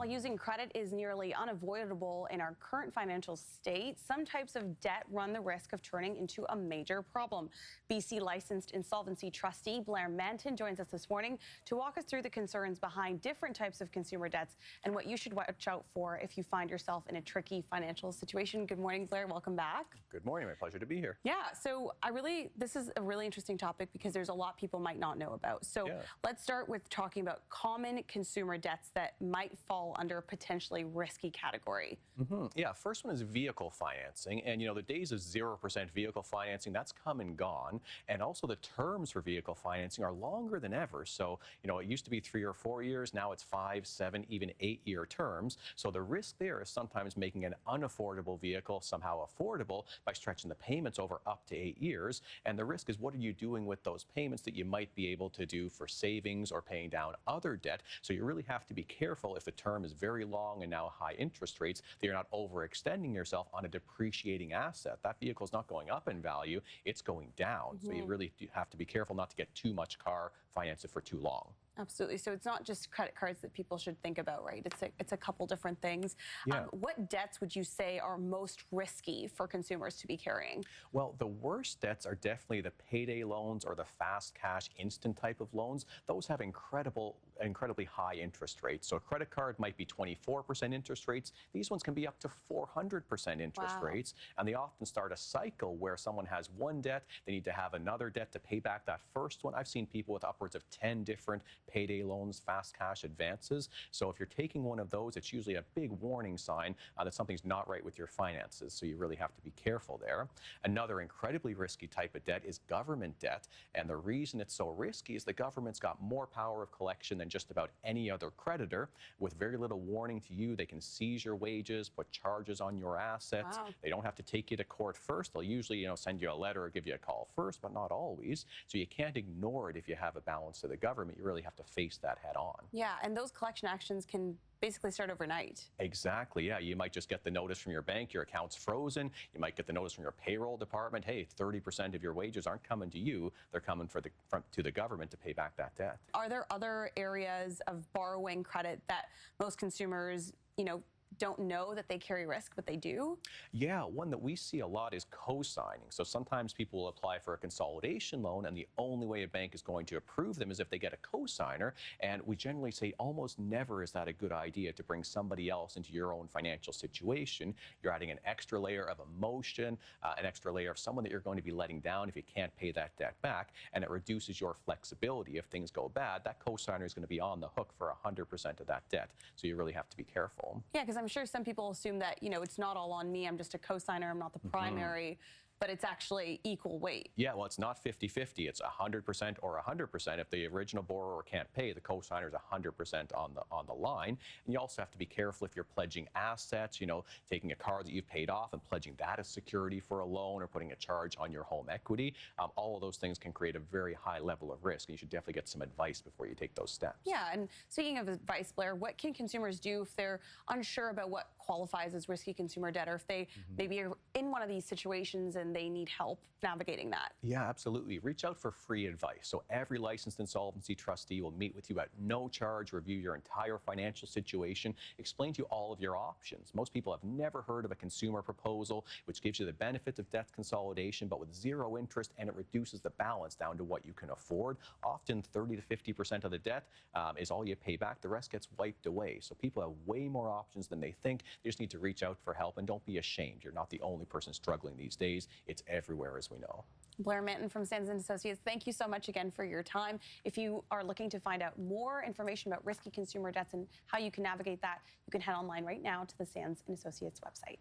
While using credit is nearly unavoidable in our current financial state, some types of debt run the risk of turning into a major problem. BC licensed insolvency trustee Blair Mantin joins us this morning to walk us through the concerns behind different types of consumer debts and what you should watch out for if you find yourself in a tricky financial situation. Good morning, Blair. Welcome back. Good morning. My pleasure to be here. Yeah, so this is a really interesting topic because there's a lot people might not know about. So let's start with talking about common consumer debts that might fall under a potentially risky category. Yeah, first one is vehicle financing. And, the days of 0% vehicle financing, that's come and gone. And also the terms for vehicle financing are longer than ever. So, it used to be 3 or 4 years. Now it's 5, 7, even 8-year terms. So the risk there is sometimes making an unaffordable vehicle somehow affordable by stretching the payments over up to 8 years. And the risk is, what are you doing with those payments that you might be able to do for savings or paying down other debt? So you really have to be careful if the term is very long and now high interest rates, that you're not overextending yourself on a depreciating asset. That vehicle is not going up in value, it's going down. So you really have to be careful not to get too much car financed for too long. Absolutely. So it's not just credit cards that people should think about, right? It's a couple different things. Yeah. What debts would you say are most risky for consumers to be carrying? Well, the worst debts are definitely the payday loans or the fast cash instant type of loans. Those have incredibly high interest rates. So a credit card might be 24% interest rates. These ones can be up to 400% interest rates. And they often start a cycle where someone has one debt, they need to have another debt to pay back that first one. I've seen people with upwards of 10 different payday loans, fast cash advances. So if you're taking one of those, it's usually a big warning sign that something's not right with your finances. So you really have to be careful there. Another incredibly risky type of debt is government debt. And the reason it's so risky is the government's got more power of collection than just about any other creditor. With very little warning to you, they can seize your wages, put charges on your assets. Wow. They don't have to take you to court first. They'll usually, send you a letter or give you a call first, but not always. So you can't ignore it if you have a balance to the government. You really have to face that head on. Yeah, and those collection actions can basically start overnight. Exactly, yeah. You might just get the notice from your bank, your account's frozen. You might get the notice from your payroll department, hey, 30% of your wages aren't coming to you, they're coming to the government to pay back that debt. Are there other areas of borrowing credit that most consumers, don't know that they carry risk, but they do? Yeah, one that we see a lot is co-signing. So sometimes people will apply for a consolidation loan, and the only way a bank is going to approve them is if they get a co-signer. And we generally say almost never is that a good idea to bring somebody else into your own financial situation. You're adding an extra layer of emotion, an extra layer of someone that you're going to be letting down if you can't pay that debt back, and it reduces your flexibility. If things go bad, that co-signer is going to be on the hook for 100% of that debt. So you really have to be careful. Yeah, because I'm sure some people assume that, it's not all on me. I'm just a co-signer. I'm not the primary. But it's actually equal weight. Yeah, well, it's not 50-50. It's 100% or 100%. If the original borrower can't pay, the co-signer is 100% on the line. And you also have to be careful if you're pledging assets, taking a car that you've paid off and pledging that as security for a loan or putting a charge on your home equity. All of those things can create a very high level of risk. And you should definitely get some advice before you take those steps. Yeah, and speaking of advice, Blair, what can consumers do if they're unsure about what qualifies as risky consumer debt, or if they maybe are in one of these situations and they need help navigating that? Yeah, absolutely. Reach out for free advice. So every licensed insolvency trustee will meet with you at no charge, review your entire financial situation, explain to you all of your options. Most people have never heard of a consumer proposal, which gives you the benefits of debt consolidation, but with zero interest, and it reduces the balance down to what you can afford. Often 30 to 50% of the debt is all you pay back. The rest gets wiped away. So people have way more options than they think. They just need to reach out for help, and don't be ashamed. You're not the only person struggling these days. It's everywhere, as we know. Blair Mantin from Mantin Associates, thank you so much again for your time. If you are looking to find out more information about risky consumer debts and how you can navigate that, you can head online right now to the Mantin Associates website.